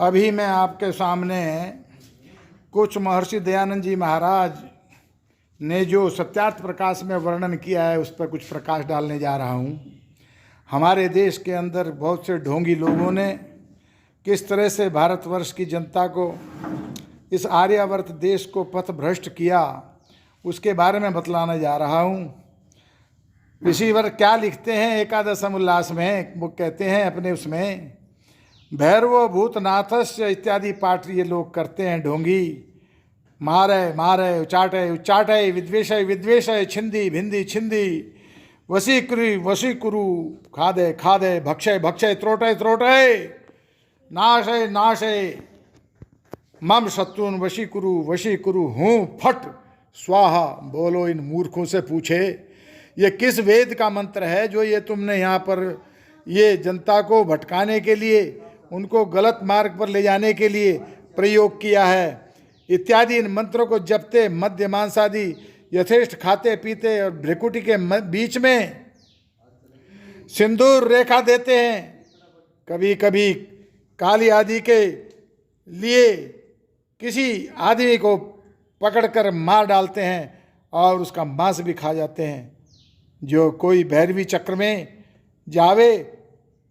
अभी मैं आपके सामने कुछ महर्षि दयानंद जी महाराज ने जो सत्यार्थ प्रकाश में वर्णन किया है उस पर कुछ प्रकाश डालने जा रहा हूँ। हमारे देश के अंदर बहुत से ढोंगी लोगों ने किस तरह से भारतवर्ष की जनता को, इस आर्यावर्त देश को पथभ्रष्ट किया, उसके बारे में बतलाने जा रहा हूँ। ऋषिवर क्या लिखते हैं एकादशम उल्लास में, वो कहते हैं अपने उसमें, भैरवो भूतनाथस्य इत्यादि पाठ ये लोग करते हैं ढोंगी। मारे मारे उचाटे उच्चाटे विद्वेषय विद्वेषय छिंदी भिंदी छिंदी वशीकुरी वशीकुरु खादे खादे भक्षय भक्षय त्रोटे त्रोटे नाशय नाशय मम शत्रुन वशीकुरु हूँ फट स्वाहा। बोलो इन मूर्खों से पूछे ये किस वेद का मंत्र है जो ये तुमने यहाँ पर ये जनता को भटकाने के लिए, उनको गलत मार्ग पर ले जाने के लिए प्रयोग किया है। इत्यादि इन मंत्रों को जपते मद्य मांस आदि यथेष्ट खाते पीते और भ्रिकुटी के बीच में सिंदूर रेखा देते हैं। कभी कभी काली आदि के लिए किसी आदमी को पकड़कर मार डालते हैं और उसका मांस भी खा जाते हैं। जो कोई भैरवी चक्र में जावे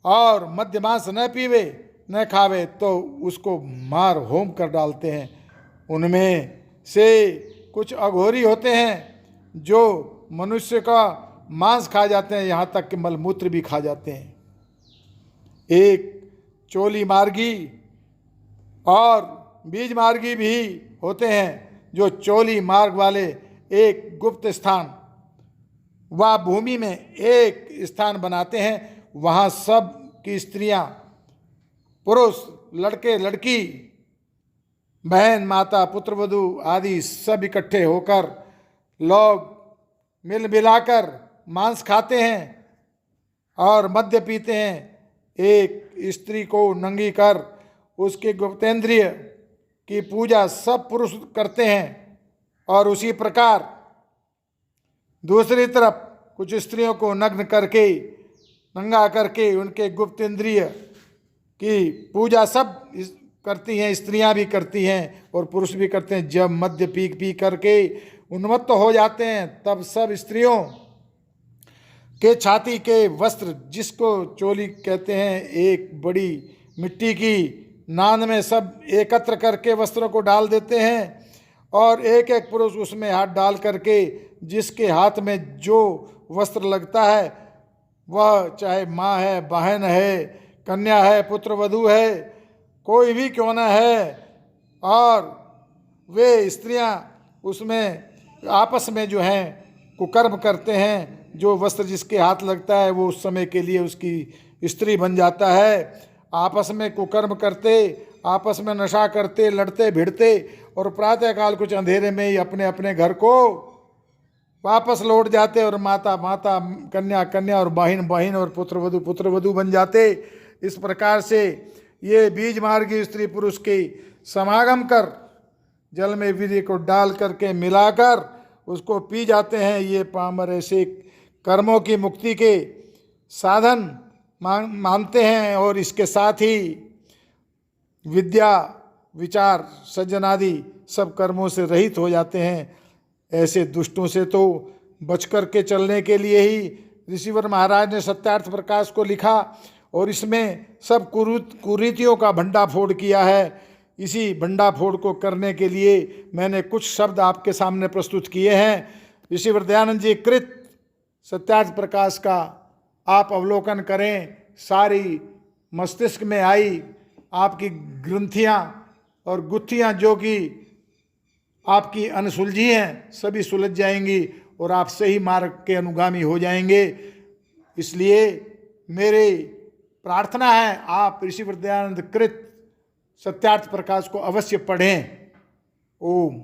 और मद्य मांस न पीवे न खावे तो उसको मार होम कर डालते हैं। उनमें से कुछ अघोरी होते हैं जो मनुष्य का मांस खा जाते हैं, यहाँ तक कि मलमूत्र भी खा जाते हैं। एक चोली मार्गी और बीज मार्गी भी होते हैं जो चोली मार्ग वाले एक गुप्त स्थान व भूमि में एक स्थान बनाते हैं। वहाँ सब की स्त्रियाँ, पुरुष, लड़के लड़की, बहन माता पुत्रवधू आदि सब इकट्ठे होकर लोग मिल मिलाकर मांस खाते हैं और मद्य पीते हैं। एक स्त्री को नंगी कर उसके गुप्तेंद्रिय की पूजा सब पुरुष करते हैं और उसी प्रकार दूसरी तरफ कुछ स्त्रियों को नग्न करके नंगा करके उनके गुप्तेंद्रिय की पूजा सब करती हैं, स्त्रियां भी करती हैं और पुरुष भी करते हैं। जब मद्य पी करके उन्मत्त हो जाते हैं तब सब स्त्रियों के छाती के वस्त्र, जिसको चोली कहते हैं, एक बड़ी मिट्टी की नान में सब एकत्र करके वस्त्रों को डाल देते हैं और एक एक पुरुष उसमें हाथ डाल करके जिसके हाथ में जो वस्त्र लगता है, वह चाहे माँ है, बहन है, कन्या है, पुत्रवधू है, कोई भी क्यों न है, और वे स्त्रियां उसमें आपस में जो हैं कुकर्म करते हैं। जो वस्त्र जिसके हाथ लगता है वो उस समय के लिए उसकी स्त्री बन जाता है। आपस में कुकर्म करते, आपस में नशा करते, लड़ते भिड़ते और प्रातःकाल कुछ अंधेरे में ही अपने अपने घर को वापस लौट जाते और माता माता, कन्या कन्या और बहन बहन और पुत्रवधू पुत्रवधू बन जाते। इस प्रकार से ये बीज मार्गी स्त्री पुरुष के समागम कर जल में वीर्य को डाल करके मिलाकर उसको पी जाते हैं। ये पामर ऐसे कर्मों की मुक्ति के साधन मानते हैं और इसके साथ ही विद्या विचार सज्जन आदि सब कर्मों से रहित हो जाते हैं। ऐसे दुष्टों से तो बच कर के चलने के लिए ही ऋषिवर महाराज ने सत्यार्थ प्रकाश को लिखा और इसमें सब कुरीतियों का भंडाफोड़ किया है। इसी भंडाफोड़ को करने के लिए मैंने कुछ शब्द आपके सामने प्रस्तुत किए हैं। ऋषिवर दयानंद जी कृत सत्यार्थ प्रकाश का आप अवलोकन करें। सारी मस्तिष्क में आई आपकी ग्रंथियाँ और गुत्थियाँ जो कि आपकी अनसुलझी हैं सभी सुलझ जाएंगी और आप सही मार्ग के अनुगामी हो जाएंगे। इसलिए मेरी प्रार्थना है आप ऋषिवर दयानंद कृत सत्यार्थ प्रकाश को अवश्य पढ़ें। ओम।